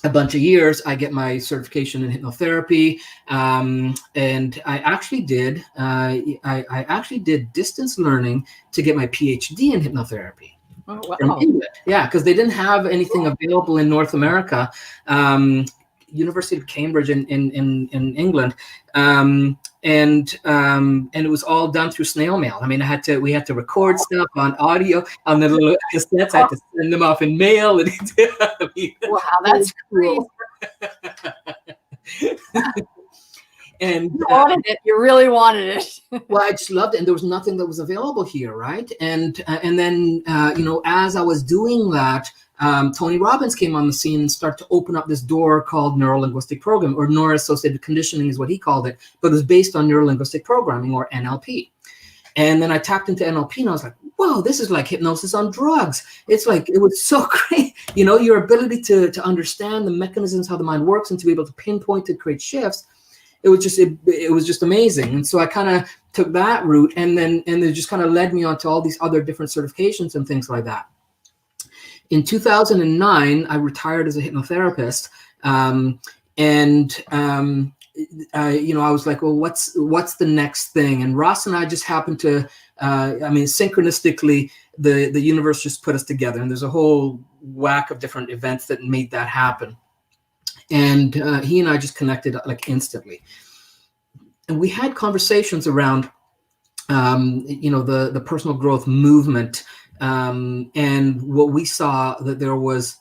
a bunch of years, I get my certification in hypnotherapy, and I actually did distance learning to get my PhD in hypnotherapy Oh, from wow. England. Yeah, because they didn't have anything available in North America. University of Cambridge in England, and it was all done through snail mail. I mean, we had to record stuff on audio on the little cassettes. I had to send them off in mail. And I mean, Wow, that's cool. crazy. And You wanted it. You really wanted it. well, I just loved it, and there was nothing that was available here, right? And then as I was doing that, Tony Robbins came on the scene and started to open up this door called neuro-linguistic programming, or neuro-associated conditioning is what he called it, but it was based on neuro-linguistic programming, or NLP. And then I tapped into NLP, and I was like, whoa, this is like hypnosis on drugs. It's like, it was so great. Your ability to understand the mechanisms, how the mind works, and to be able to pinpoint and create shifts. It was just amazing. And so I kind of took that route, and it just kind of led me on to all these other different certifications and things like that. In 2009, I retired as a hypnotherapist. I was like, well, what's the next thing? And Ross and I just happened to, synchronistically, the universe just put us together, and there's a whole whack of different events that made that happen. And he and I just connected like instantly. And we had conversations around, the personal growth movement. And what we saw, that there was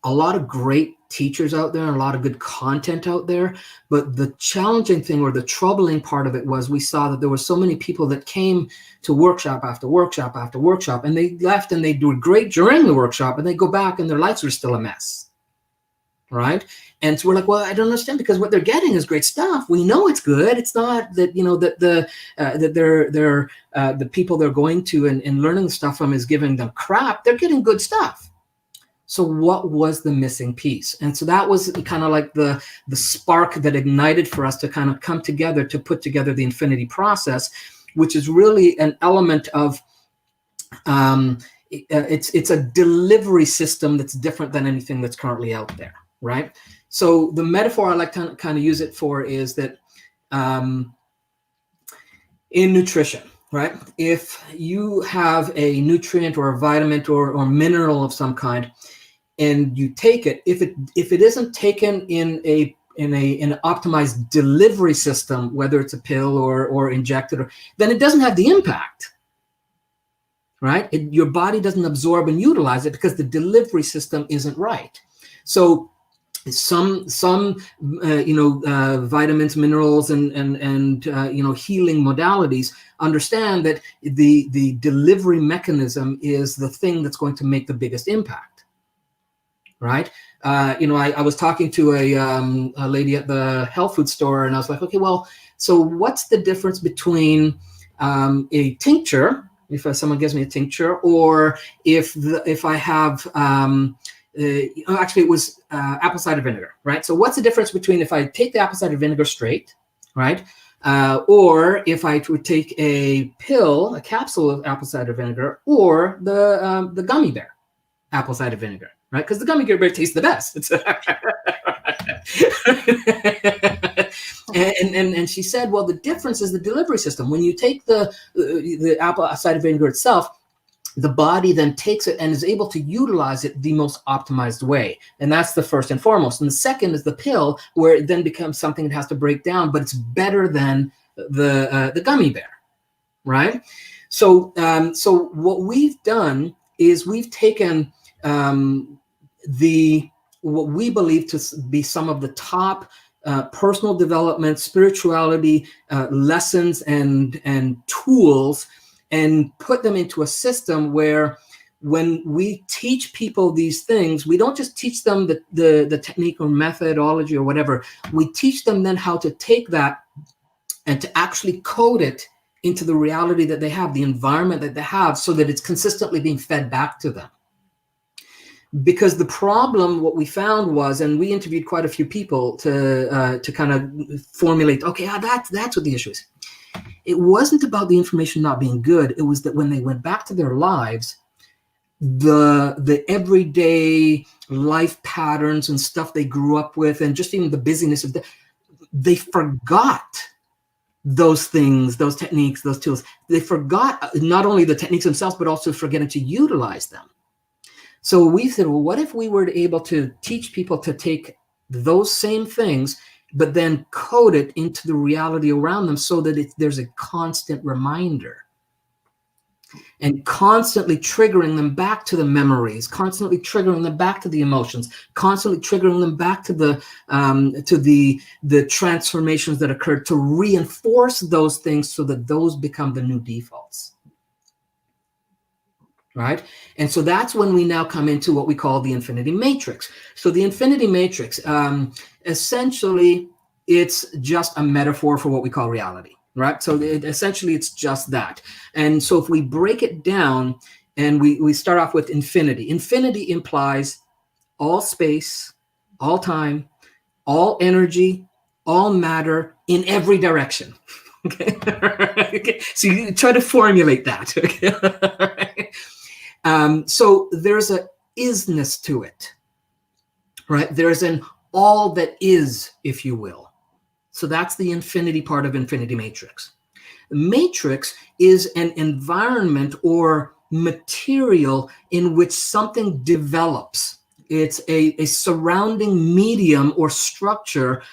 a lot of great teachers out there and a lot of good content out there. But the challenging thing, or the troubling part of it, was we saw that there were so many people that came to workshop after workshop after workshop, and they left and they do great during the workshop, and they go back and their lives are still a mess. Right. And so we're like, well, I don't understand, because what they're getting is great stuff. We know it's good. It's not that, that the people they're going to and learning the stuff from is giving them crap. They're getting good stuff. So what was the missing piece? And so that was kind of like the spark that ignited for us to kind of come together to put together the Infinity process, which is really an element of, it's a delivery system that's different than anything that's currently out there. Right. So the metaphor I like to kind of use it for is that in nutrition, right, if you have a nutrient or a vitamin or mineral of some kind, and you take it, if it isn't taken in an optimized delivery system, whether it's a pill or injected, then it doesn't have the impact. Right. Your body doesn't absorb and utilize it because the delivery system isn't right. So some vitamins, minerals, and healing modalities understand that the delivery mechanism is the thing that's going to make the biggest impact. Right. I was talking to a lady at the health food store, and I was like, okay, well, so what's the difference between a tincture, if someone gives me a tincture, or if I have actually, it was apple cider vinegar, right? So what's the difference between if I take the apple cider vinegar straight, right, or if I would take a pill, a capsule of apple cider vinegar, or the gummy bear apple cider vinegar, right? Because the gummy bear tastes the best. And she said, well, the difference is the delivery system. When you take the apple cider vinegar itself, the body then takes it and is able to utilize it the most optimized way. And that's the first and foremost. And the second is the pill, where it then becomes something that has to break down, but it's better than the gummy bear, right? So what we've done is we've taken what we believe to be some of the top personal development, spirituality lessons and tools, and put them into a system where when we teach people these things, we don't just teach them the technique or methodology or whatever. We teach them then how to take that and to actually code it into the reality that they have, the environment that they have, so that it's consistently being fed back to them. Because the problem, what we found was, and we interviewed quite a few people to kind of formulate, okay, that's what the issue is. It wasn't about the information not being good. It was that when they went back to their lives, the everyday life patterns and stuff they grew up with, and just even the busyness of they forgot those things, those techniques, those tools. They forgot not only the techniques themselves, but also forgetting to utilize them. So we said, well, what if we were able to teach people to take those same things, but then code it into the reality around them so that there's a constant reminder and constantly triggering them back to the memories, constantly triggering them back to the emotions, constantly triggering them back to the transformations that occurred, to reinforce those things so that those become the new defaults. Right? And so that's when we now come into what we call the infinity matrix. So the infinity matrix, essentially, it's just a metaphor for what we call reality, right? So essentially, it's just that. And so if we break it down and we start off with infinity, infinity implies all space, all time, all energy, all matter in every direction. Okay. Okay. So you try to formulate that. Okay. So there's a isness to it, right? There's an all that is, if you will. So that's the infinity part of infinity matrix. The matrix is an environment or material in which something develops. It's a surrounding medium or structure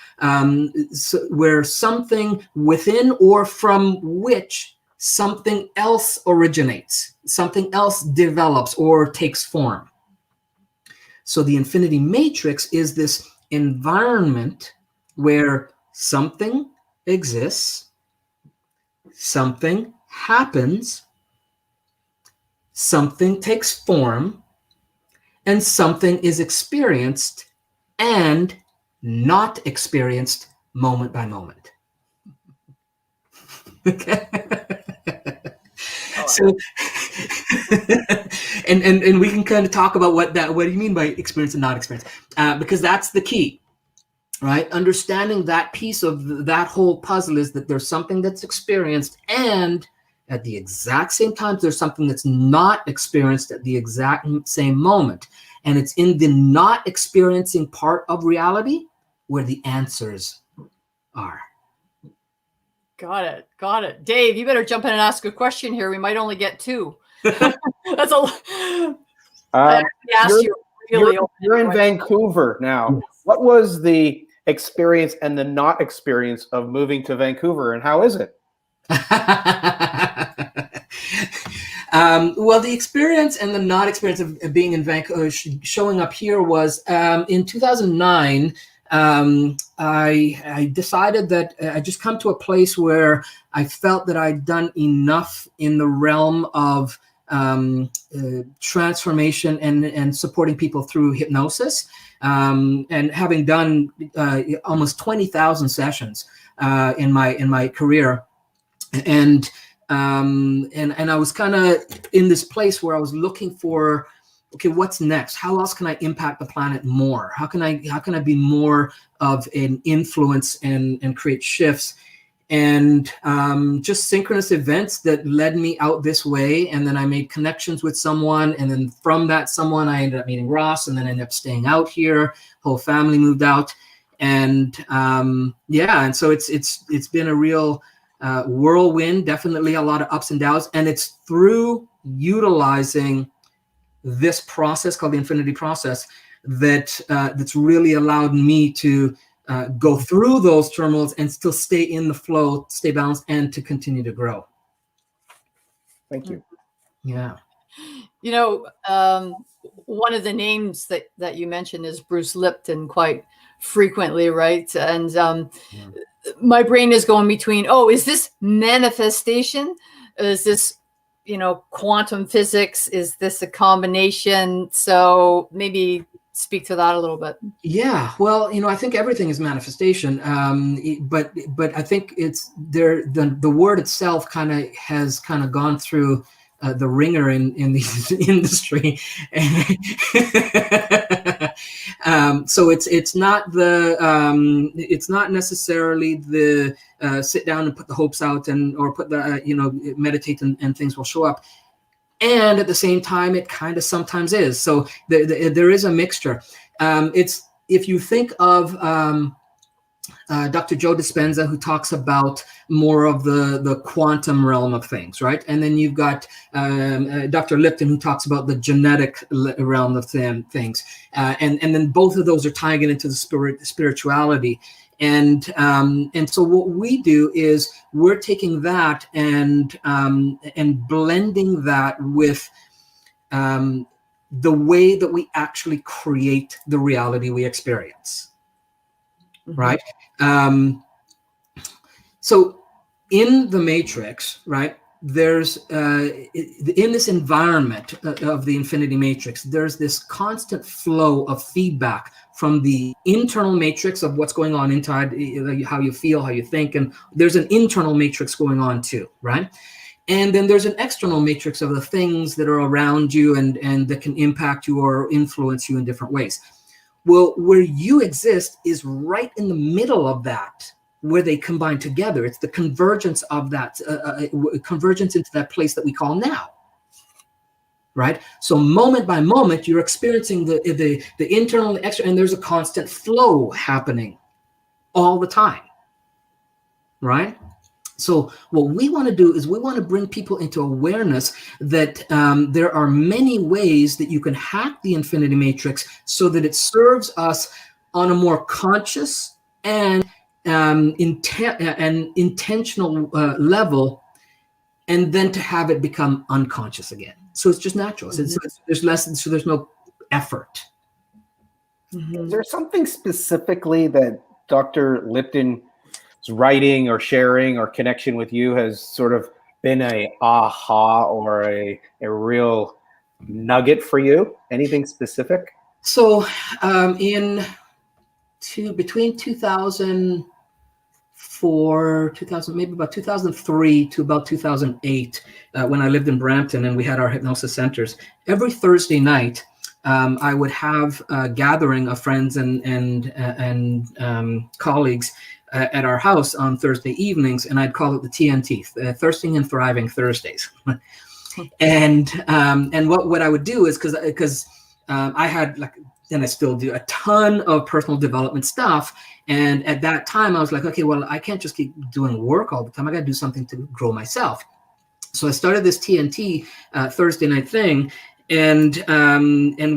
where something within or from which something else originates, something else develops or takes form. So the infinity matrix is this environment where something exists, something happens, something takes form, and something is experienced and not experienced moment by moment. Okay. So, and we can kind of talk about what do you mean by experience and not experience? Because that's the key, right? Understanding that piece of that whole puzzle is that there's something that's experienced, and at the exact same time, there's something that's not experienced at the exact same moment. And it's in the not experiencing part of reality where the answers are. Got it. Got it. Dave, you better jump in and ask a question here. We might only get two. That's a I asked you really you're in Vancouver now. What was the experience and the not experience of moving to Vancouver, and how is it? Well, the experience and the not experience of being in Vancouver, showing up here, was in 2009. I decided that I just come to a place where I felt that I'd done enough in the realm of transformation and supporting people through hypnosis, and having done almost 20,000 sessions in my career, and I was kind of in this place where I was looking for, okay, what's next? How else can I impact the planet more? How can I be more of an influence and create shifts? And just synchronous events that led me out this way. And then I made connections with someone. And then from that someone, I ended up meeting Ross, and then I ended up staying out here. Whole family moved out. And and so it's been a real whirlwind, definitely a lot of ups and downs. And it's through utilizing this process called the infinity process that's really allowed me to go through those turmoils and still stay in the flow, stay balanced, and to continue to grow. Thank you. Yeah. You know, one of the names that you mentioned is Bruce Lipton quite frequently, right? And my brain is going between, is this manifestation? Is this, quantum physics? Is this a combination? So maybe speak to that a little bit. Yeah, well, I think everything is manifestation, but I think it's there. The word itself has gone through the ringer in the industry. So it's not it's not necessarily the sit down and put the hopes out or put the meditate and things will show up. and at the same time, it kind of sometimes is. So there is a mixture. It's if you think of Dr. Joe Dispenza, who talks about more of the quantum realm of things, right? And then you've got Dr. Lipton, who talks about the genetic realm of things. And then both of those are tying it into the spirituality. And so what we do is we're taking that and blending that with the way that we actually create the reality we experience. Mm-hmm. Right. So in the Matrix, right, there's in this environment of the infinity matrix, there's this constant flow of feedback from the internal matrix of what's going on inside, how you feel, how you think, and there's an internal matrix going on too, right? And then there's an external matrix of the things that are around you and that can impact you or influence you in different ways. Well, where you exist is right in the middle of that, where they combine together. It's the convergence of that, convergence into that place that we call now, right? So moment by moment, you're experiencing the internal and the external, and there's a constant flow happening all the time, right? So what we want to do is we want to bring people into awareness that there are many ways that you can hack the infinity matrix so that it serves us on a more conscious and intentional level, and then to have it become unconscious again. So it's just natural. Mm-hmm. So there's less. So there's no effort. Mm-hmm. Is there something specifically that Dr. Lipton writing or sharing or connection with you has sort of been a aha or a real nugget for you? Anything specific? So between 2004, maybe about 2003 to about 2008, when I lived in Brampton and we had our hypnosis centers, every Thursday night I would have a gathering of friends and colleagues at our house on Thursday evenings, and I'd call it the TNT, Thirsting and Thriving Thursdays. and what I would do is because I had, like, and I still do, a ton of personal development stuff, and at that time I was like, okay, well, I can't just keep doing work all the time. I got to do something to grow myself. So I started this TNT Thursday night thing, and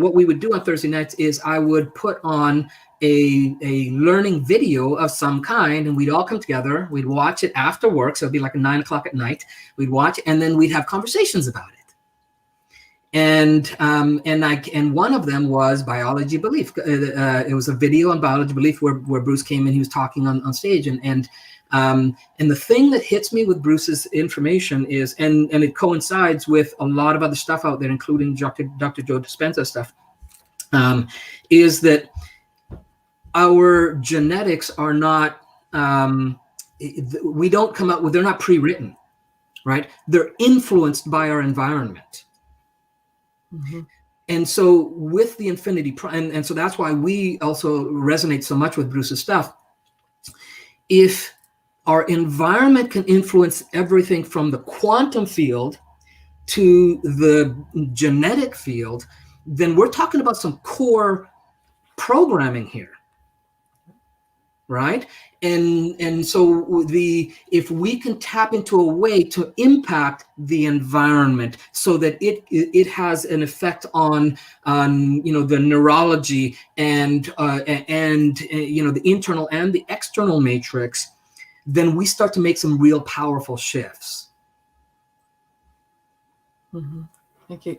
what we would do on Thursday nights is I would put on a learning video of some kind, and we'd all come together. We'd watch it after work, so it'd be like 9 o'clock at night. We'd watch, and then we'd have conversations about it. And one of them was biology belief. It was a video on biology belief where Bruce came in. He was talking on stage, and the thing that hits me with Bruce's information is, and it coincides with a lot of other stuff out there, including Dr. Joe Dispenza stuff, is that our genetics are not, we don't come up with, they're not pre-written, right? They're influenced by our environment. Mm-hmm. And so with the infinity, and so that's why we also resonate so much with Bruce's stuff. If our environment can influence everything from the quantum field to the genetic field, then we're talking about some core programming here. Right. And so if we can tap into a way to impact the environment so that it has an effect on the neurology and the internal and the external matrix, then we start to make some real powerful shifts. Mm-hmm. Thank you.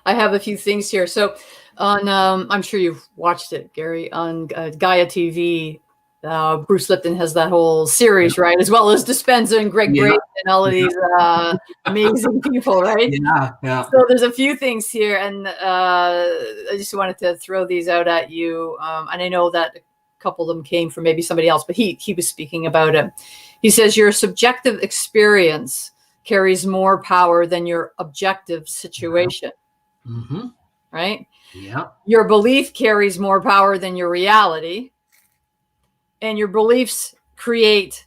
I have a few things here. So on, I'm sure you've watched it, Garry, on Gaia TV. Bruce Lipton has that whole series, right? As well as Dispenza and Greg Brady and all of these amazing people, right? Yeah. So there's a few things here, and I just wanted to throw these out at you. And I know that a couple of them came from maybe somebody else, but he was speaking about it. He says, your subjective experience carries more power than your objective situation. Mm-hmm. Right? Yeah. Your belief carries more power than your reality. And your beliefs create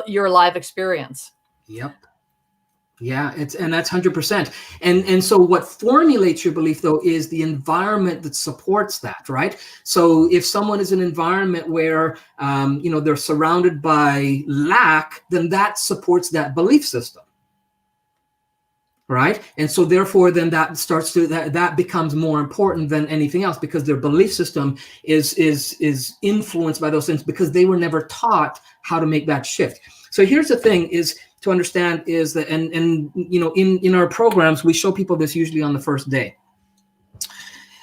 your live experience. Yep. Yeah, and that's 100%. And so what formulates your belief though is the environment that supports that, right? So if someone is in an environment where they're surrounded by lack, then that supports that belief system. Right. And so therefore, then that becomes more important than anything else, because their belief system is influenced by those things, because they were never taught how to make that shift. So here's the thing is to understand is that, and in our programs, we show people this usually on the first day,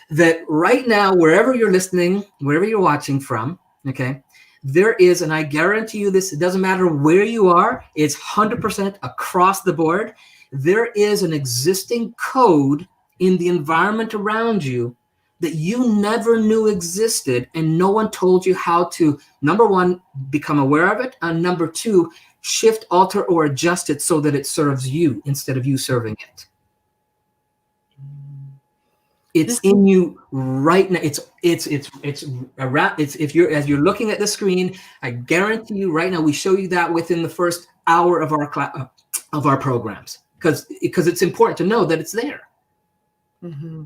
that right now, wherever you're listening, wherever you're watching from, okay, there is, and I guarantee you this, it doesn't matter where you are, it's 100% across the board. There is an existing code in the environment around you that you never knew existed, and no one told you how to, number one, become aware of it, and number two, shift, alter, or adjust it so that it serves you instead of you serving it. It's in you right now. It's if you're, as you're looking at the screen, I guarantee you right now, we show you that within the first hour of our programs, because it's important to know that it's there. Mm-hmm.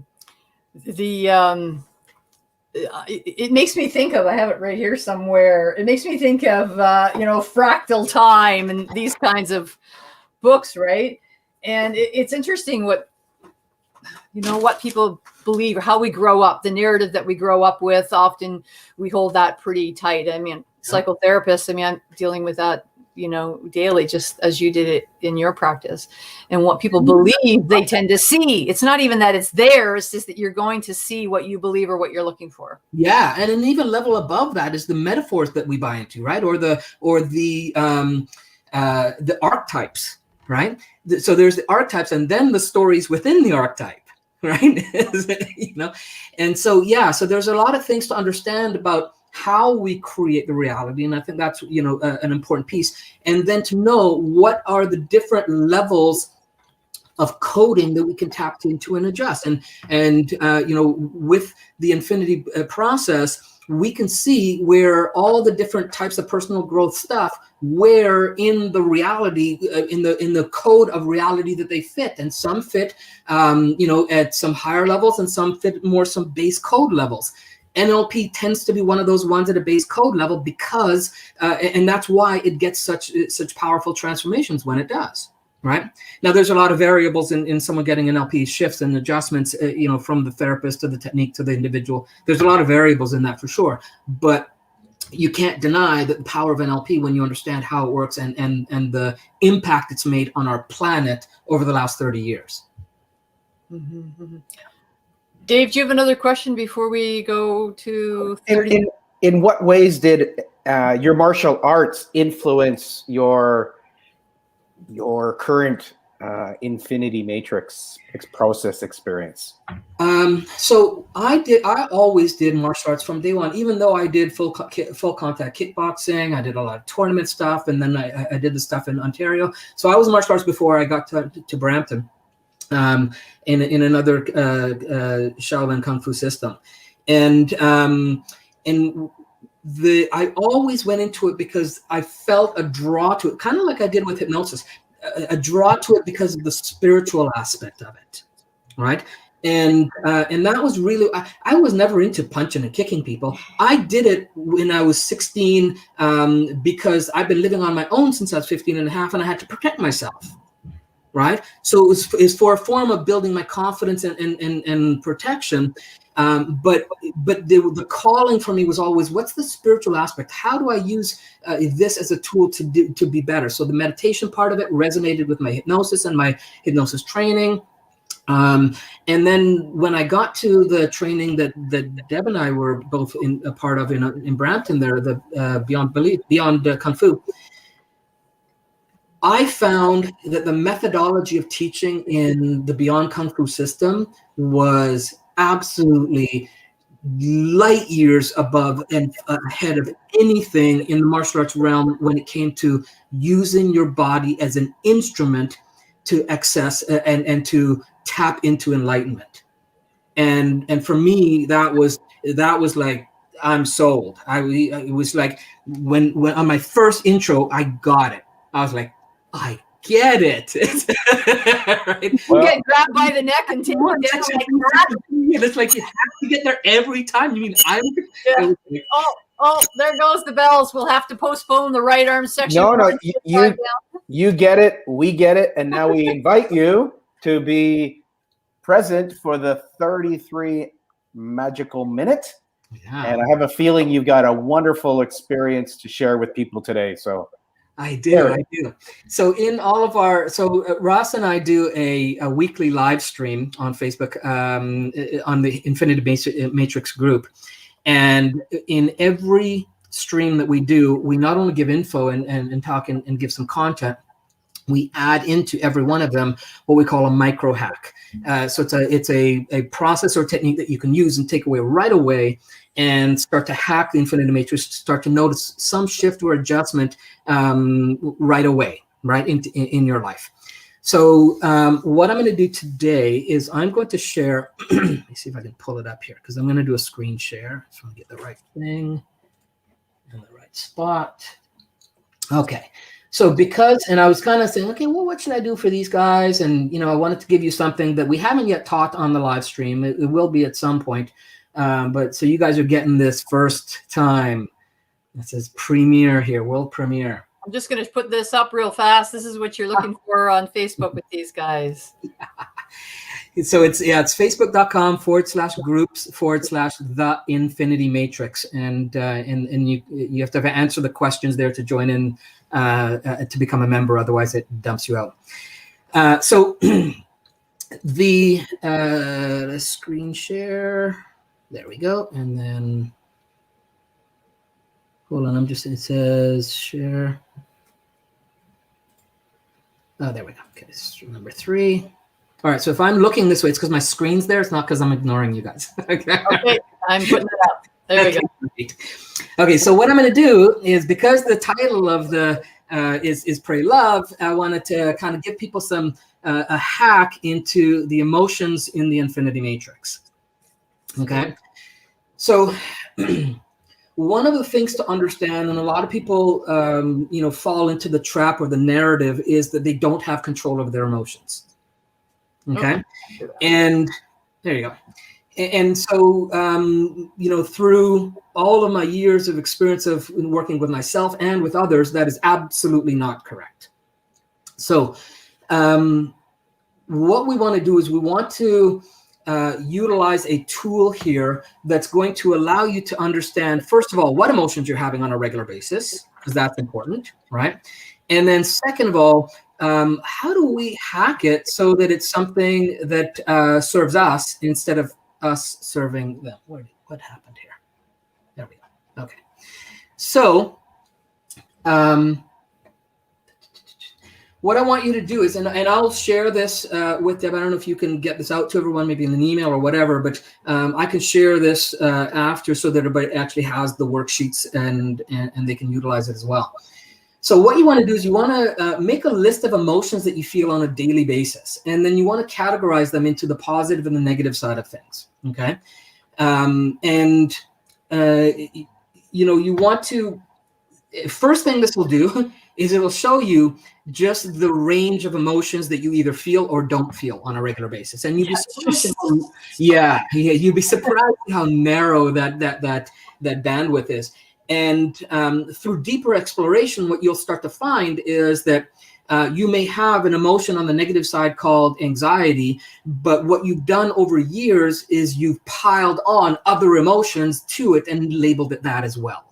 It makes me think of, I have it right here somewhere, it makes me think of Fractal Time and these kinds of books, right? And it's interesting what people believe, how we grow up, the narrative that we grow up with. Often we hold that pretty tight. I mean, psychotherapists, I'm dealing with that daily, just as you did it in your practice. And what people believe they tend to see. It's not even that it's there, it's just that you're going to see what you believe or what you're looking for. Yeah. And an even level above that is the metaphors that we buy into, right? Or the archetypes, right? So there's the archetypes and then the stories within the archetype, right? And so, so there's a lot of things to understand about how we create the reality. And I think that's, an important piece. And then to know what are the different levels of coding that we can tap into and adjust. And with the infinity process, we can see where all the different types of personal growth stuff, where in the reality, in the code of reality that they fit. And some fit, at some higher levels, and some fit more some base code levels. NLP tends to be one of those ones at a base code level, because, and that's why it gets such powerful transformations when it does. Right now, there's a lot of variables in someone getting NLP shifts and adjustments, from the therapist to the technique to the individual. There's a lot of variables in that for sure, but you can't deny that the power of NLP when you understand how it works and the impact it's made on our planet over the last 30 years. Mm-hmm, mm-hmm. Dave, do you have another question before we go to 30? In what ways did your martial arts influence your current infinity matrix process experience? So I always did martial arts from day one, even though I did full contact kickboxing. I did a lot of tournament stuff, and then I did the stuff in Ontario. So I was martial arts before I got to Brampton. In another Shaolin Kung Fu system, and I always went into it because I felt a draw to it, kind of like I did with hypnosis, a draw to it because of the spiritual aspect of it, right? And that was really, I was never into punching and kicking people. I did it when I was 16 because I've been living on my own since I was 15 and a half, and I had to protect myself. Right. So it's for a form of building my confidence and protection. But the calling for me was always, what's the spiritual aspect? How do I use this as a tool to be better? So the meditation part of it resonated with my hypnosis and my hypnosis training. And then when I got to the training that Deb and I were both a part of in Brampton there, the Beyond Kung Fu, I found that the methodology of teaching in the Beyond Kung Fu system was absolutely light years above and ahead of anything in the martial arts realm when it came to using your body as an instrument to access and to tap into enlightenment. And for me, that was like, I'm sold. It was like when on my first intro, I got it. I was like, I get it. Right? You get grabbed by the neck and taken down like that. It's like you have to get there every time. You mean Yeah. Oh, there goes the bells. We'll have to postpone the right arm section. No, you get it. We get it. And now we invite you to be present for the 33 magical minute. Yeah. And I have a feeling you've got a wonderful experience to share with people today. So I do. So in all of our, Ross and I do a weekly live stream on Facebook on the Infinity Matrix group. And in every stream that we do, we not only give info and talk and give some content, we add into every one of them what we call a micro hack. So it's a process or technique that you can use and take away right away and start to hack the Infinity Matrix, start to notice some shift or adjustment right away, right in your life. So what I'm going to do today is I'm going to share, let me see if I can pull it up here, because I'm going to do a screen share. So I'm going to get the right thing in the right spot. Okay. So and I was kind of saying, okay, well, what should I do for these guys? And, I wanted to give you something that we haven't yet taught on the live stream. It will be at some point. But so you guys are getting this first time. It says premiere here, world premiere. I'm just going to put this up real fast. This is what you're looking for on Facebook with these guys. So it's facebook.com/groups/the Infinity Matrix. And you have to answer the questions there to join in to become a member. Otherwise it dumps you out. So the screen share, there we go. And then hold on, it says share. Oh, there we go. Okay, this is number 3. All right, so if I'm looking this way, it's because my screen's there. It's not because I'm ignoring you guys. Okay, I'm putting it up. There we go. Okay, so what I'm going to do is, because the title of the is Pray Love, I wanted to kind of give people some a hack into the emotions in the Infinity Matrix. Okay, so one of the things to understand, and a lot of people, fall into the trap or the narrative, is that they don't have control of their emotions. Okay, and there you go. And so, through all of my years of experience of working with myself and with others, that is absolutely not correct. So, what we want to do is we want to utilize a tool here that's going to allow you to understand, first of all, what emotions you're having on a regular basis, because that's important, right? And then second of all, how do we hack it so that it's something that serves us instead of us serving them? What happened here? There we go. Okay. So what I want you to do is, and I'll share this with Deb. I don't know if you can get this out to everyone, maybe in an email or whatever, but I can share this after so that everybody actually has the worksheets and they can utilize it as well. So what you want to do is you want to make a list of emotions that you feel on a daily basis, and then you want to categorize them into the positive and the negative side of things. Okay, you want to. First thing this will do is it will show you just the range of emotions that you either feel or don't feel on a regular basis, and you'd be surprised. You'd be surprised how narrow that bandwidth is. And through deeper exploration, what you'll start to find is that you may have an emotion on the negative side called anxiety, but what you've done over years is you've piled on other emotions to it and labeled it that as well,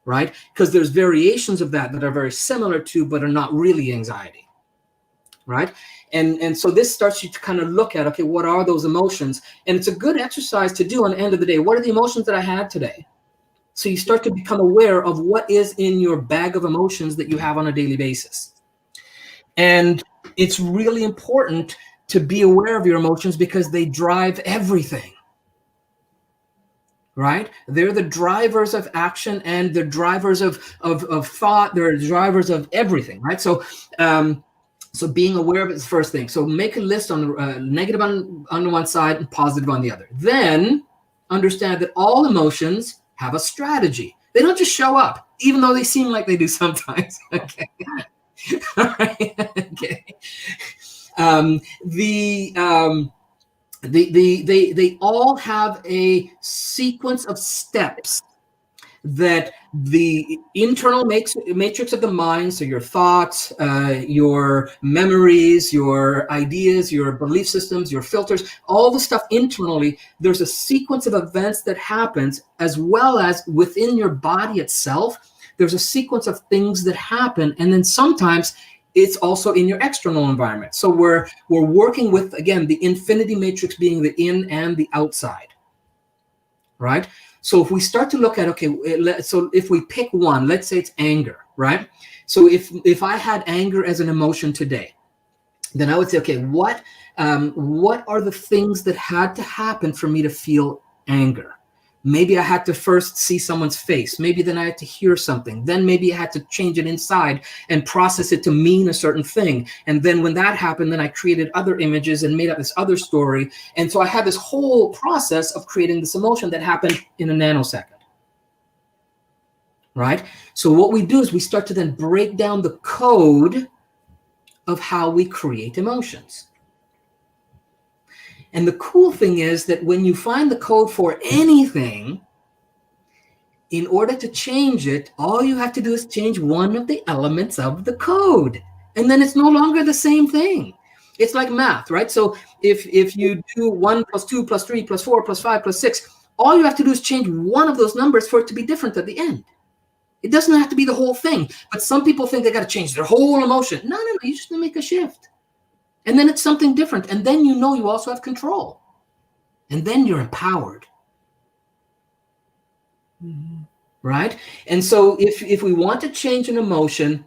right? Because there's variations of that are very similar to, but are not really anxiety, right? And so this starts you to kind of look at, okay, what are those emotions? And it's a good exercise to do on the end of the day. What are the emotions that I had today? So you start to become aware of what is in your bag of emotions that you have on a daily basis. And it's really important to be aware of your emotions because they drive everything, right? They're the drivers of action and the drivers of thought. They're the drivers of everything, right? So being aware of it is the first thing. So make a list on the negative on one side and positive on the other. Then understand that all emotions have a strategy. They don't just show up, even though they seem like they do sometimes. Okay. All right. Okay. Um, the they all have a sequence of steps that the internal matrix of the mind, so your thoughts, your memories, your ideas, your belief systems, your filters, all the stuff internally, there's a sequence of events that happens, as well as within your body itself, there's a sequence of things that happen. And then sometimes it's also in your external environment. So we're working with, again, the infinity matrix being the in and the outside, right? So if we start to look at, okay, so if we pick one, let's say it's anger, right? So if I had anger as an emotion today, then I would say, okay, what are the things that had to happen for me to feel anger? Maybe I had to first see someone's face. Maybe then I had to hear something. Then maybe I had to change it inside and process it to mean a certain thing. And then when that happened, then I created other images and made up this other story. And so I had this whole process of creating this emotion that happened in a nanosecond. Right? So what we do is we start to then break down the code of how we create emotions. And the cool thing is that when you find the code for anything, in order to change it, all you have to do is change one of the elements of the code. And then it's no longer the same thing. It's like math, right? So if you do 1 + 2 + 3 + 4 + 5 + 6, all you have to do is change one of those numbers for it to be different at the end. It doesn't have to be the whole thing. But some people think they got to change their whole emotion. No, you just make a shift. And then it's something different. And then you also have control. And then you're empowered. Mm-hmm. Right? And so if we want to change an emotion,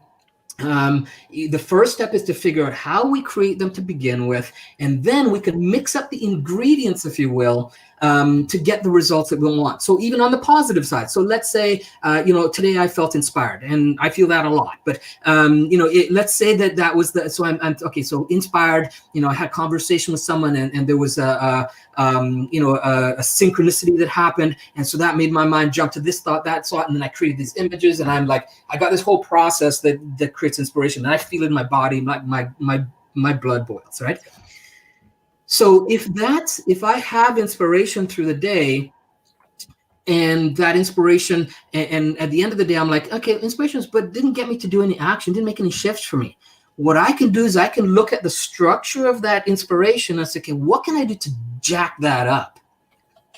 the first step is to figure out how we create them to begin with. And then we can mix up the ingredients, if you will, to get the results that we want. So even on the positive side, so let's say, today I felt inspired, and I feel that a lot, but, let's say that was so I'm okay. So inspired, I had a conversation with someone and there was a synchronicity that happened. And so that made my mind jump to this thought, that thought. And then I created these images, and I'm like, I got this whole process that creates inspiration. And I feel it in my body, my blood boils, right? So if I have inspiration through the day, and that inspiration, and at the end of the day, I'm like, okay, inspirations, but didn't get me to do any action, didn't make any shifts for me. What I can do is I can look at the structure of that inspiration and say, okay, what can I do to jack that up?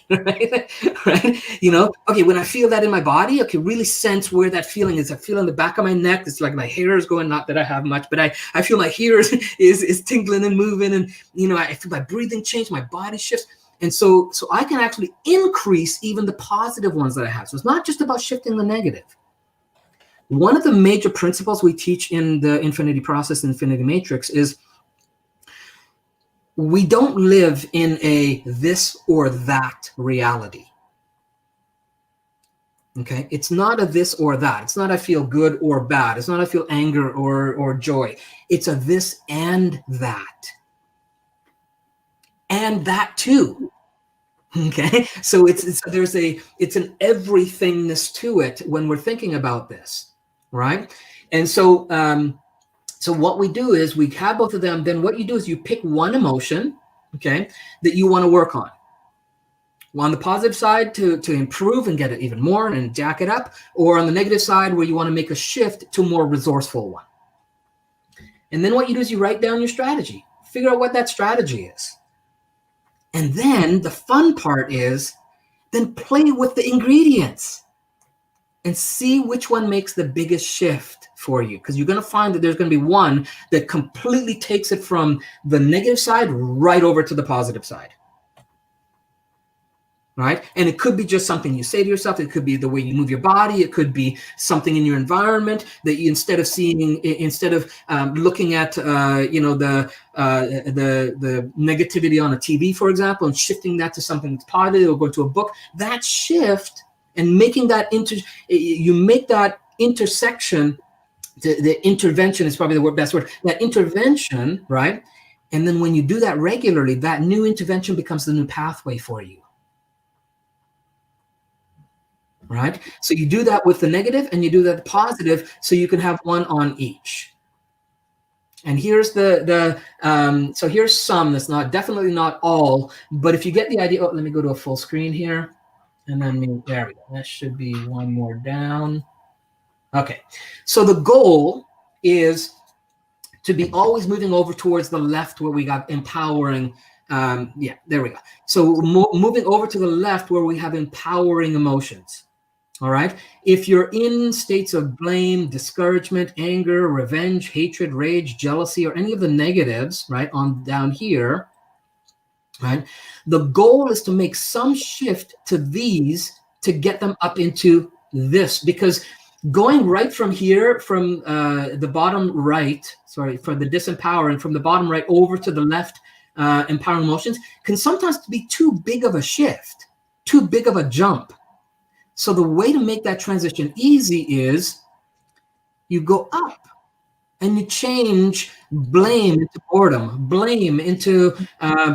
Right? Okay, when I feel that in my body, okay, really sense where that feeling is. I feel in the back of my neck. It's like my hair is going, not that I have much, but I feel my hair is tingling and moving, and I feel my breathing change, my body shifts. And so I can actually increase even the positive ones that I have. So it's not just about shifting the negative. One of the major principles we teach in the Infinity Process, Infinity Matrix, is we don't live in a this or that reality. Okay, it's not a this or that. It's not I feel good or bad. It's not I feel anger or joy. It's a this and that. And that too. Okay, so it's an everythingness to it when we're thinking about this, right? And so so what we do is we have both of them. Then what you do is you pick one emotion, okay, that you want to work on. On the positive side to improve and get it even more and jack it up, or on the negative side where you want to make a shift to a more resourceful one. And then what you do is you write down your strategy, figure out what that strategy is. And then the fun part is then play with the ingredients and see which one makes the biggest shift for you. Because you're going to find that there's going to be one that completely takes it from the negative side right over to the positive side. Right? And it could be just something you say to yourself. It could be the way you move your body. It could be something in your environment that you, instead of looking at, the negativity on a TV, for example, and shifting that to something that's positive, or going to a book, that shift and making that you make that intersection, the intervention is probably the best word, that intervention, right? And then when you do that regularly, that new intervention becomes the new pathway for you. Right? So you do that with the negative and you do that with the positive, so you can have one on each. And here's so here's some. That's not definitely not all, but if you get the idea. Oh, let me go to a full screen here, and then there we go. That should be one more down. Okay, so the goal is to be always moving over towards the left where we got empowering. Yeah, there we go. So moving over to the left where we have empowering emotions. All right. If you're in states of blame, discouragement, anger, revenge, hatred, rage, jealousy, or any of the negatives, right, on down here, right, the goal is to make some shift to these to get them up into this, because going right from here, from the bottom right, sorry, for the disempowering, from the bottom right over to the left, empowering emotions, can sometimes be too big of a shift, too big of a jump. So the way to make that transition easy is you go up and you change blame into boredom, blame into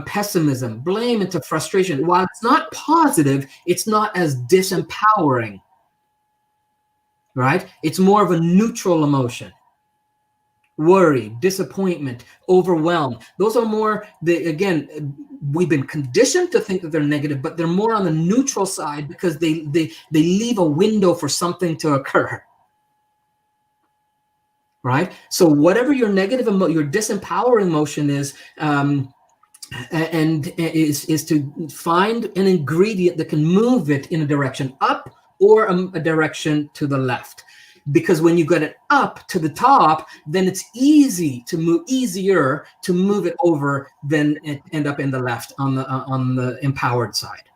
pessimism, blame into frustration. While it's not positive, it's not as disempowering, right? It's more of a neutral emotion. Worry, disappointment, overwhelm. Those are more, again, we've been conditioned to think that they're negative, but they're more on the neutral side because they leave a window for something to occur. Right? So whatever your negative, your disempowering emotion is, and is to find an ingredient that can move it in a direction up or a direction to the left. Because when you get it up to the top, then it's easier to move it over than it end up in the left on the empowered side.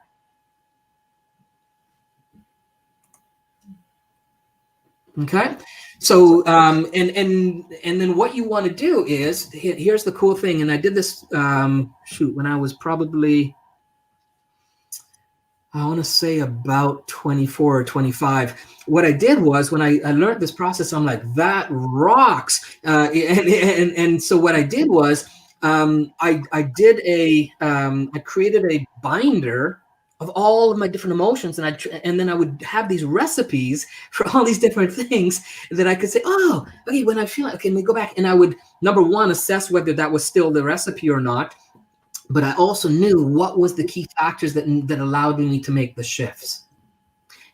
Okay, so and then what you want to do is, here's the cool thing, and I did this when I was probably, I want to say about 24 or 25. What I did was, when I learned this process, I'm like, that rocks. And so what I did was, I created a binder of all of my different emotions, and then I would have these recipes for all these different things that I could say, oh, okay, when I feel like, okay, let me go back, and I would, number one, assess whether that was still the recipe or not. But I also knew what was the key factors that allowed me to make the shifts.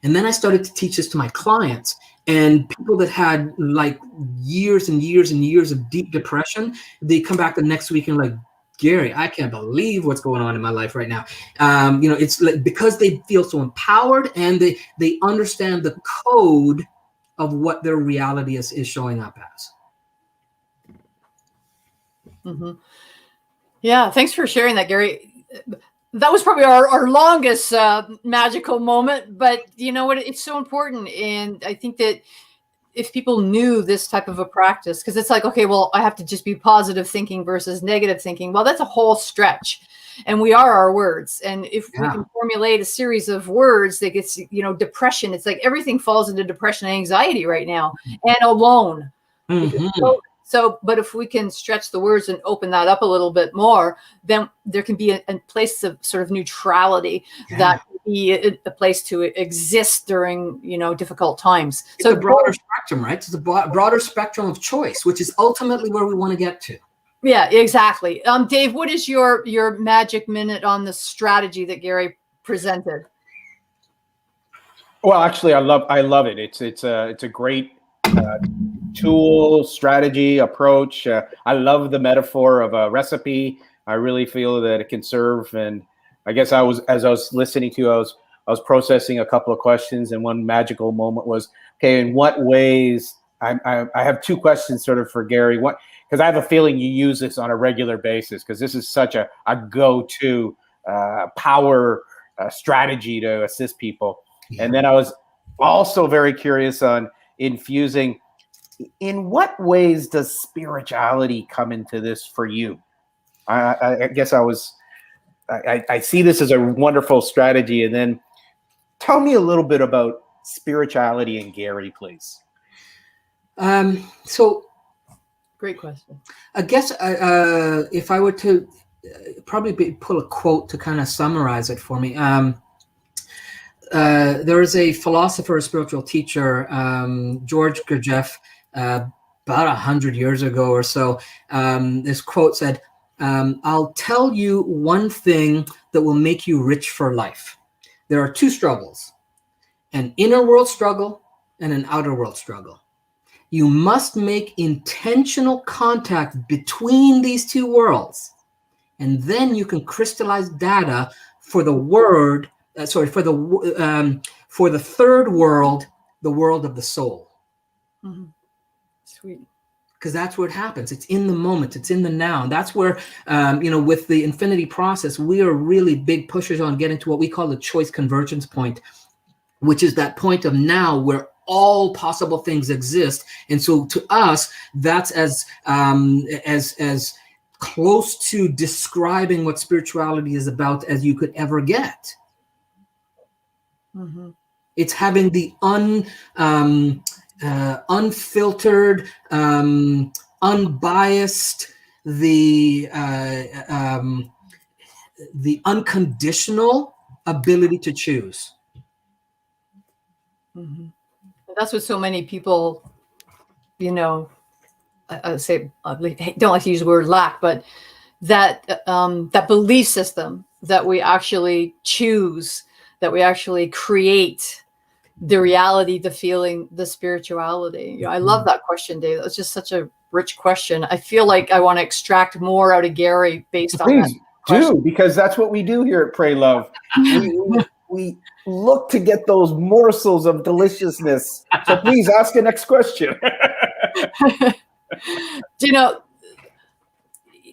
And then I started to teach this to my clients, and people that had like years and years and years of deep depression, they come back the next week and like, Garry, I can't believe what's going on in my life right now. It's like, because they feel so empowered, and they understand the code of what their reality is showing up as. Mm-hmm. Yeah, thanks for sharing that, Garry. That was probably our longest magical moment, but you know what? It's so important. And I think that if people knew this type of a practice, because it's like, okay, well, I have to just be positive thinking versus negative thinking. Well, that's a whole stretch. And we are our words. And if we can formulate a series of words that gets, depression, it's like everything falls into depression and anxiety right now, and alone. Mm-hmm. So, but if we can stretch the words and open that up a little bit more, then there can be a place of sort of neutrality that can be a place to exist during, difficult times. It's a broader spectrum, right? It's a broader spectrum of choice, which is ultimately where we want to get to. Yeah, exactly. Dave, what is your magic minute on the strategy that Garry presented? Well, actually, I love it. It's a great tool, strategy, approach. I love the metaphor of a recipe. I really feel that it can serve. And I guess as I was listening to you, I was processing a couple of questions, and one magical moment was, okay, in what ways? I have two questions sort of for Garry. Because I have a feeling you use this on a regular basis, because this is such a go-to power strategy to assist people. Yeah. And then I was also very curious on infusing, in what ways does spirituality come into this for you? I guess I see this as a wonderful strategy. And then tell me a little bit about spirituality and Garry, please. So great question. I guess if I were to probably pull a quote to kind of summarize it for me. There is a philosopher, a spiritual teacher, George Gurdjieff, about 100 years ago or so. This quote said, I'll tell you one thing that will make you rich for life. There are two struggles, an inner world struggle and an outer world struggle. You must make intentional contact between these two worlds, and then you can crystallize data for the for the third world, the world of the soul. Mm-hmm. Sweet. Because that's where it happens. It's in the moment. It's in the now. And that's where, with the infinity process, we are really big pushers on getting to what we call the choice convergence point, which is that point of now where all possible things exist. And so to us, that's as close to describing what spirituality is about as you could ever get. Mm-hmm. It's having the unfiltered, unbiased, the unconditional ability to choose. Mm-hmm. That's what so many people, I say, I don't like to use the word lack, but that that belief system that we actually choose, that we actually create the reality, the feeling, the spirituality. I love that question, Dave. That's just such a rich question. I feel like I want to extract more out of Garry based on that. Please do, because that's what we do here at Pray Love. We look to get those morsels of deliciousness. So please ask the next question.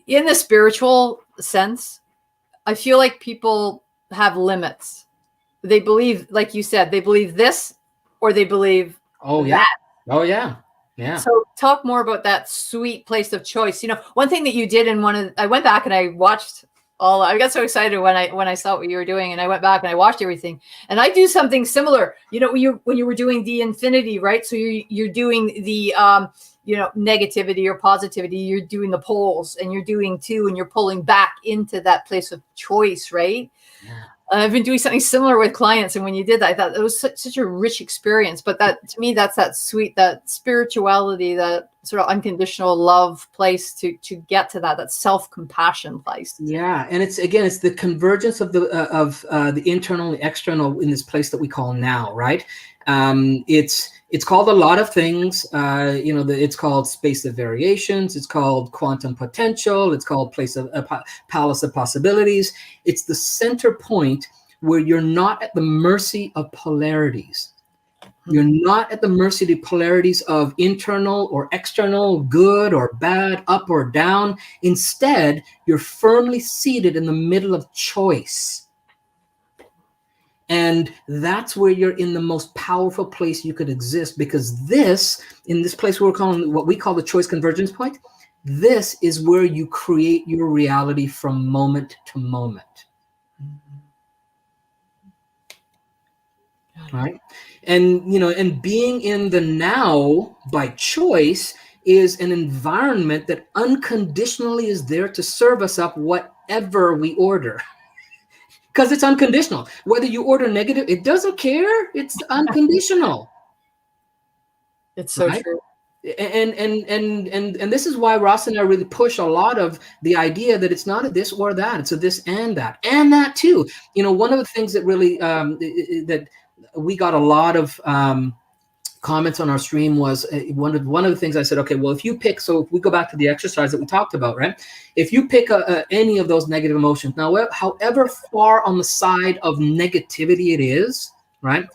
In the spiritual sense, I feel like people have limits. They believe, like you said, they believe this or they believe that. Oh, yeah. Yeah. So talk more about that sweet place of choice. One thing that you did I went back and I watched I got so excited when I saw what you were doing, and I went back and I watched everything, and I do something similar, when you were doing the infinity, right? So you're doing the, negativity or positivity, you're doing the poles, and you're doing two, and you're pulling back into that place of choice, right? Yeah. I've been doing something similar with clients, and when you did that, I thought it was such a rich experience. But that, to me, that's that sweet, that spirituality, that sort of unconditional love place to get to that self-compassion place. Yeah, and it's the convergence of the internal and the external in this place that we call now, right? It's called a lot of things. It's called space of variations. It's called quantum potential. It's called palace of possibilities. It's the center point where you're not at the mercy of polarities. You're not at the mercy of the polarities of internal or external, good or bad, up or down. Instead, you're firmly seated in the middle of choice. And that's where you're in the most powerful place you could exist, because in this place we're calling what we call the choice convergence point, this is where you create your reality from moment to moment. Right? And being in the now by choice is an environment that unconditionally is there to serve us up whatever we order. Because it's unconditional. Whether you order negative, it doesn't care. It's unconditional. It's so true. And this is why Ross and I really push a lot of the idea that it's not a this or that. It's a this and that too. One of the things that really that we got a lot of comments on our stream was one of the things I said, okay, well, if you pick, so if we go back to the exercise that we talked about, right? If you pick any of those negative emotions, now, however far on the side of negativity it is, right?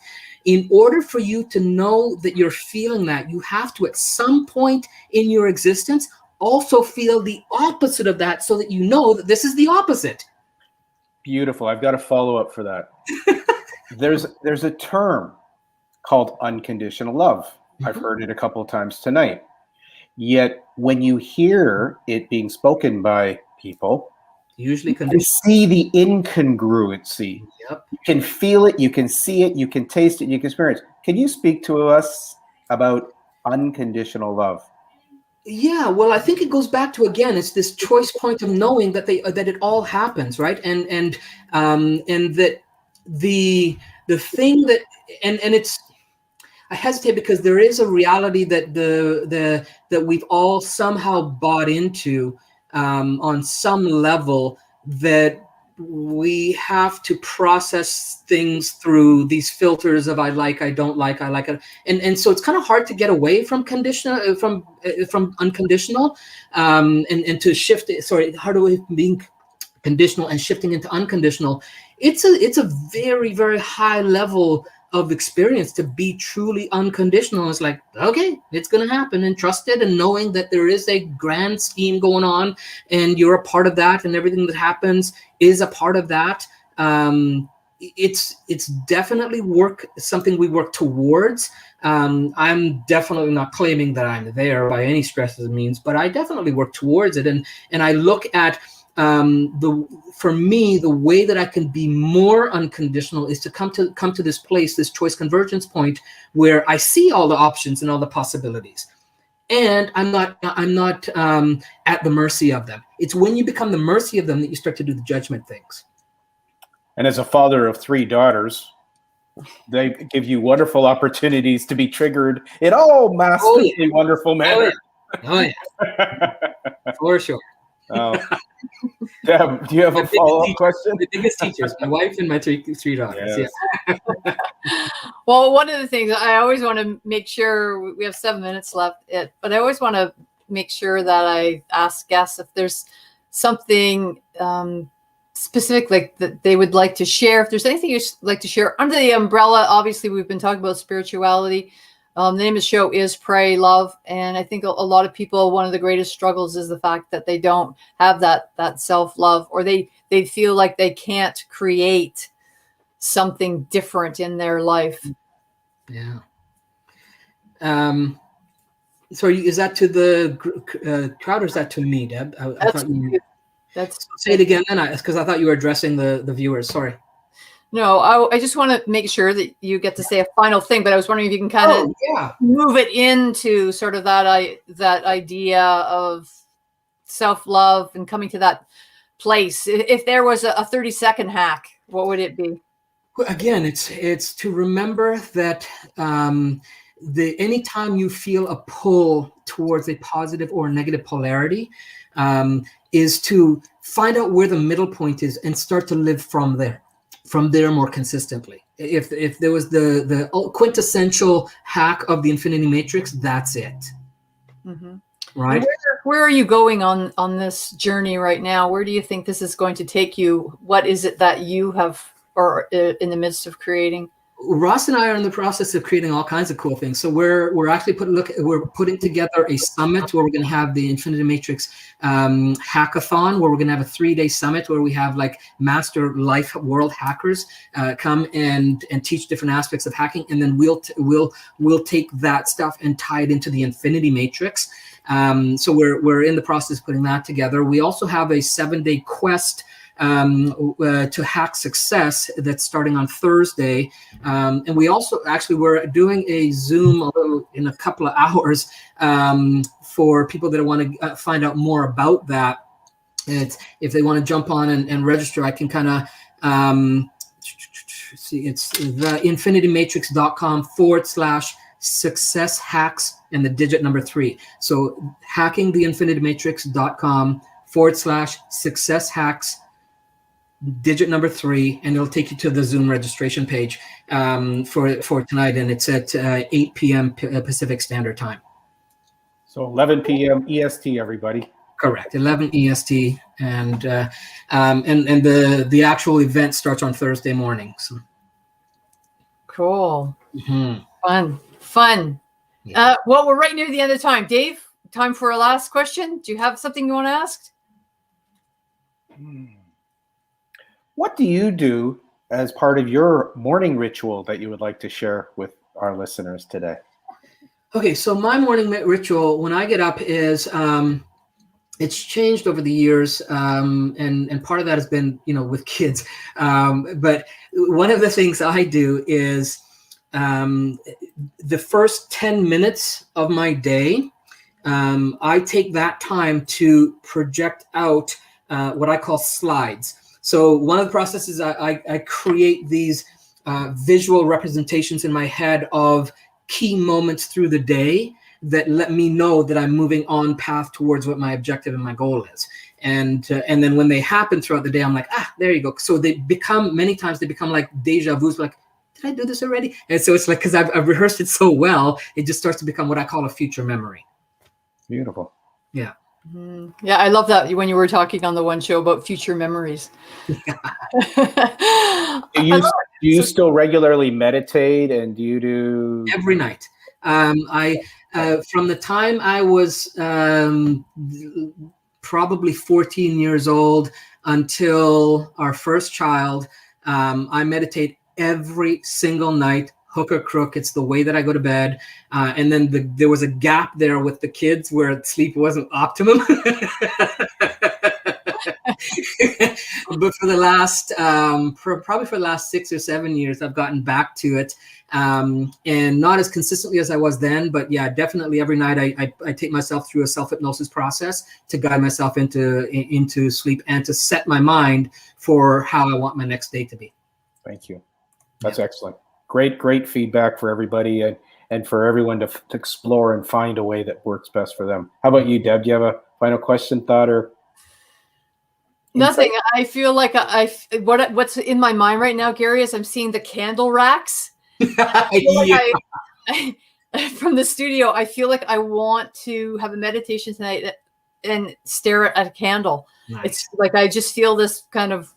In order for you to know that you're feeling that, you have to, at some point in your existence, also feel the opposite of that, so that you know that this is the opposite. Beautiful. I've got a follow-up for that. There's a term called unconditional love. Mm-hmm. I've heard it a couple of times tonight. Yet when you hear it being spoken by people, usually you see the incongruency. Yep. You can feel it, you can see it, you can taste it, you can experience it. Can you speak to us about unconditional love? Yeah, well, I think it goes back to, again, it's this choice point of knowing that it all happens, right? And that the thing that and it's, hesitate because there is a reality that that we've all somehow bought into on some level, that we have to process things through these filters of I like, I don't like, I like it, and so it's kind of hard to get away from conditional from unconditional, and to shift it. Sorry, hard away from being conditional and shifting into unconditional. It's a very, very high level of experience to be truly unconditional. It's like, okay, it's going to happen, and trust it, and knowing that there is a grand scheme going on and you're a part of that, and everything that happens is a part of that. It's definitely something we work towards. I'm definitely not claiming that I'm there by any stretch of the means, but I definitely work towards it. And I look at for me, the way that I can be more unconditional is to come to this place, this choice convergence point, where I see all the options and all the possibilities, and I'm not at the mercy of them. It's when you become the mercy of them that you start to do the judgment things. And as a father of 3 daughters, they give you wonderful opportunities to be triggered in all masterfully wonderful manner. Oh yeah. For sure. Deb, do you have a follow-up question? The biggest teachers, my wife and my three daughters. Yes. Yeah. Well, one of the things I always want to make sure, we have 7 minutes left, but I always want to make sure that I ask guests if there's something specific like that they would like to share. If there's anything you'd like to share under the umbrella, obviously we've been talking about spirituality. The name of the show is Pray, Love. And I think a lot of people, one of the greatest struggles is the fact that they don't have that self-love, or they feel like they can't create something different in their life. Yeah. So is that to the crowd, or is that to me, Deb? I thought you... That's say it again, then, because I thought you were addressing the viewers. Sorry. No, I just want to make sure that you get to say a final thing, but I was wondering if you can kind of move it into sort of that idea of self-love and coming to that place. If there was a 30-second hack, what would it be? Again, it's to remember that anytime you feel a pull towards a positive or negative polarity, is to find out where the middle point is and start to live from there more consistently. If there was the quintessential hack of the infinity matrix, that's it. Mm-hmm. Right. Where are you going on this journey right now? Where do you think this is going to take you? What is it that you have or in the midst of creating? Ross and I are in the process of creating all kinds of cool things. So we're actually putting together a summit where we're going to have the Infinity Matrix hackathon, where we're going to have a 3-day summit where we have like master life world hackers come and teach different aspects of hacking, and then we'll take that stuff and tie it into the Infinity Matrix. So we're in the process of putting that together. We also have a 7-day quest to hack success that's starting on Thursday, and we also we're doing a Zoom in a couple of hours for people that want to find out more about that. If they want to jump on and register, I can kind of see, it's the infinitymatrix.com/success hacks and the digit number 3. So hackingtheinfinitymatrix.com/success hacks digit number 3, and it'll take you to the Zoom registration page for tonight, and it's at 8 p.m. Pacific Standard Time. So 11 p.m. EST, everybody. Correct, 11 EST, and the actual event starts on Thursday morning. So. Cool. Mm-hmm. Fun. Yeah. Well, we're right near the end of time. Dave, time for a last question. Do you have something you want to ask? What do you do as part of your morning ritual that you would like to share with our listeners today? Okay, so my morning ritual when I get up is it's changed over the years, and part of that has been with kids. But one of the things I do is the first 10 minutes of my day, I take that time to project out what I call slides. So one of the processes, I create these visual representations in my head of key moments through the day that let me know that I'm moving on path towards what my objective and my goal is. And then when they happen throughout the day, I'm like, there you go. So many times they become like deja vus, like, did I do this already? And so it's like, because I've rehearsed it so well, it just starts to become what I call a future memory. Beautiful. Yeah. Yeah, I love that when you were talking on the one show about future memories. Do you still regularly meditate, and do you do every night? I from the time I was probably 14 years old until our first child, I meditate every single night, hook or crook. It's the way that I go to bed. And then there was a gap there with the kids where sleep wasn't optimum. But for the last, probably for the last 6 or 7 years, I've gotten back to it. And not as consistently as I was then, but yeah, definitely every night I take myself through a self-hypnosis process to guide myself into sleep and to set my mind for how I want my next day to be. Thank you. That's excellent. Great feedback for everybody and for everyone to explore and find a way that works best for them. How about you, Deb? Do you have a final question, thought, or nothing? I feel like what's in my mind right now, Gary, is I'm seeing the candle racks. From the studio, I feel like I want to have a meditation tonight and stare at a candle. Nice. It's like I just feel this kind of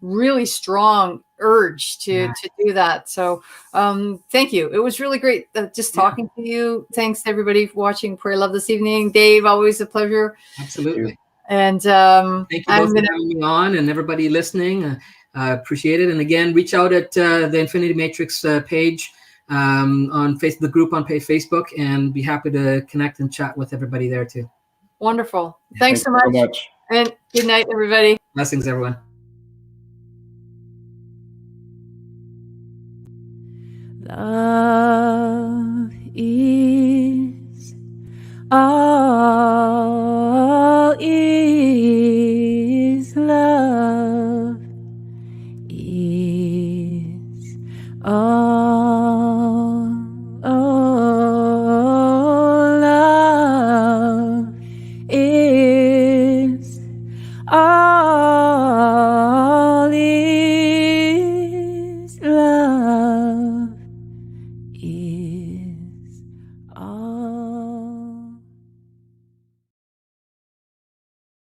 really strong urge to do that. So thank you. It was really great just talking to you. Thanks to everybody for watching Prayer Love this evening. Dave, always a pleasure. Absolutely. And thank you both for having me on, and everybody listening. Appreciate it. And again, reach out at the Infinity Matrix page on the group on Facebook, and be happy to connect and chat with everybody there too. Wonderful. Thanks so much. And good night, everybody. Blessings, everyone. Love is all is love is all.